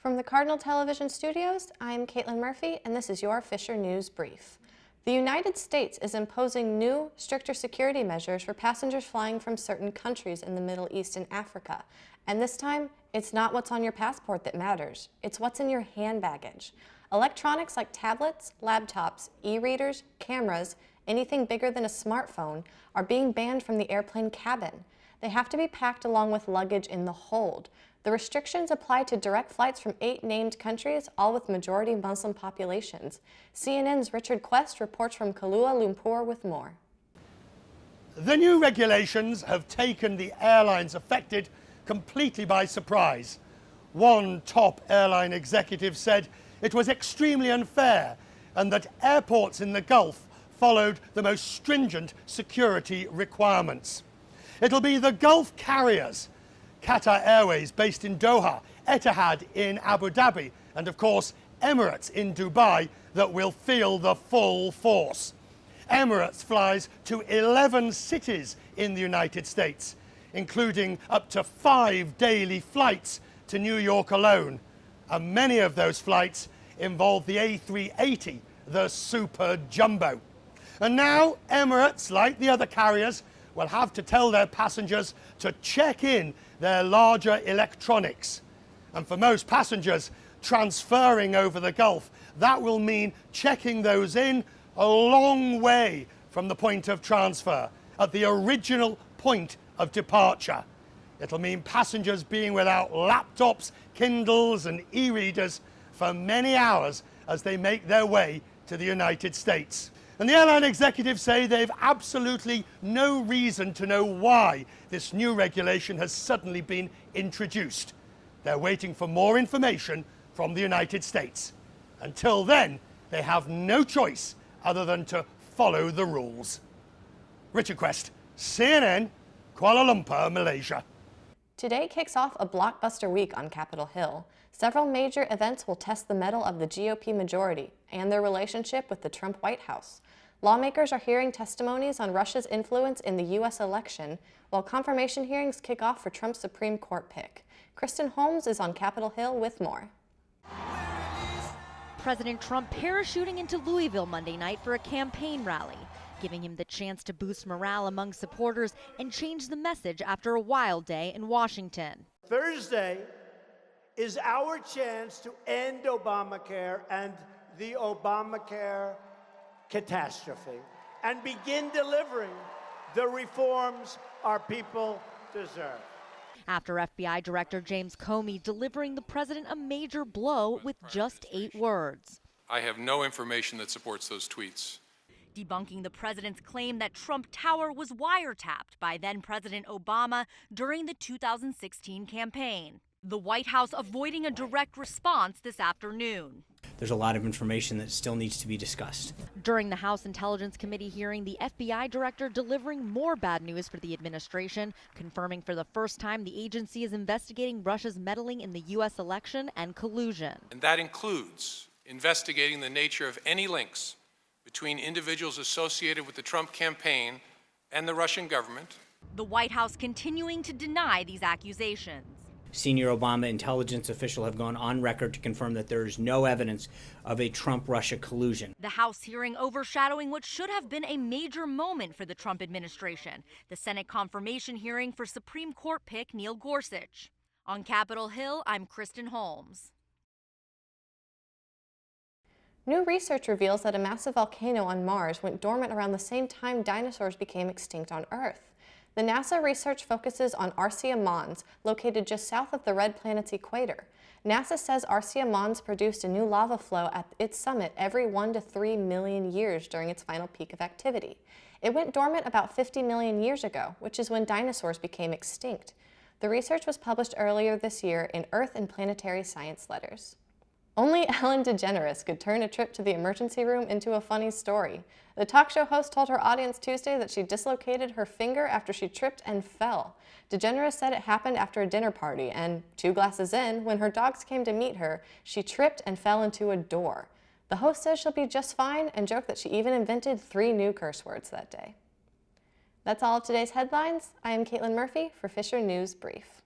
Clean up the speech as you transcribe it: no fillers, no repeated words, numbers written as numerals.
From the Cardinal Television Studios, I'm Caitlin Murphy, and this is your Fisher News Brief. The United States is imposing new, stricter security measures for passengers flying from certain countries in the Middle East and Africa. And this time, it's not what's on your passport that matters. It's what's in your hand baggage. Electronics like tablets, laptops, e-readers, cameras, anything bigger than a smartphone are being banned from the airplane cabin. They have to be packed along with luggage in the hold. The restrictions apply to direct flights from 8 named countries, all with majority Muslim populations. CNN's Richard Quest reports from Kuala Lumpur with more. The new regulations have taken the airlines affected completely by surprise. One top airline executive said it was extremely unfair and that airports in the Gulf followed the most stringent security requirements. It'll be the Gulf carriers, Qatar Airways based in Doha, Etihad in Abu Dhabi, and of course Emirates in Dubai that will feel the full force. Emirates flies to 11 cities in the United States, including up to 5 daily flights to New York alone. And many of those flights involve the A380, the super jumbo. And now Emirates, like the other carriers, will have to tell their passengers to check in their larger electronics. And for most passengers transferring over the Gulf, that will mean checking those in a long way from the point of transfer, at the original point of departure. It'll mean passengers being without laptops, Kindles and e-readers for many hours as they make their way to the United States. And the airline executives say they've absolutely no reason to know why this new regulation has suddenly been introduced. They're waiting for more information from the United States. Until then, they have no choice other than to follow the rules. Richard Quest, CNN, Kuala Lumpur, Malaysia. Today kicks off a blockbuster week on Capitol Hill. Several major events will test the mettle of the GOP majority and their relationship with the Trump White House. Lawmakers are hearing testimonies on Russia's influence in the U.S. election, while confirmation hearings kick off for Trump's Supreme Court pick. Kristen Holmes is on Capitol Hill with more. President Trump parachuting into Louisville Monday night for a campaign rally, giving him the chance to boost morale among supporters and change the message after a wild day in Washington. Thursday is our chance to end Obamacare and the Obamacare catastrophe and begin delivering the reforms our people deserve. After FBI Director James Comey delivering the president a major blow with just 8 words. I have no information that supports those tweets. Debunking the president's claim that Trump Tower was wiretapped by then-President Obama during the 2016 campaign. The White House avoiding a direct response this afternoon. There's a lot of information that still needs to be discussed. During the House Intelligence Committee hearing, the FBI director delivering more bad news for the administration, confirming for the first time the agency is investigating Russia's meddling in the U.S. election and collusion. And that includes investigating the nature of any links between individuals associated with the Trump campaign and the Russian government. The White House continuing to deny these accusations. Senior Obama intelligence officials have gone on record to confirm that there is no evidence of a Trump-Russia collusion. The House hearing overshadowing what should have been a major moment for the Trump administration, the Senate confirmation hearing for Supreme Court pick Neil Gorsuch. On Capitol Hill, I'm Kristen Holmes. New research reveals that a massive volcano on Mars went dormant around the same time dinosaurs became extinct on Earth. The NASA research focuses on Arsia Mons, located just south of the red planet's equator. NASA says Arsia Mons produced a new lava flow at its summit every 1 to 3 million years during its final peak of activity. It went dormant about 50 million years ago, which is when dinosaurs became extinct. The research was published earlier this year in Earth and Planetary Science Letters. Only Ellen DeGeneres could turn a trip to the emergency room into a funny story. The talk show host told her audience Tuesday that she dislocated her finger after she tripped and fell. DeGeneres said it happened after a dinner party, and 2 glasses in, when her dogs came to meet her, she tripped and fell into a door. The host says she'll be just fine and joked that she even invented 3 new curse words that day. That's all of today's headlines. I am Caitlin Murphy for Fisher News Brief.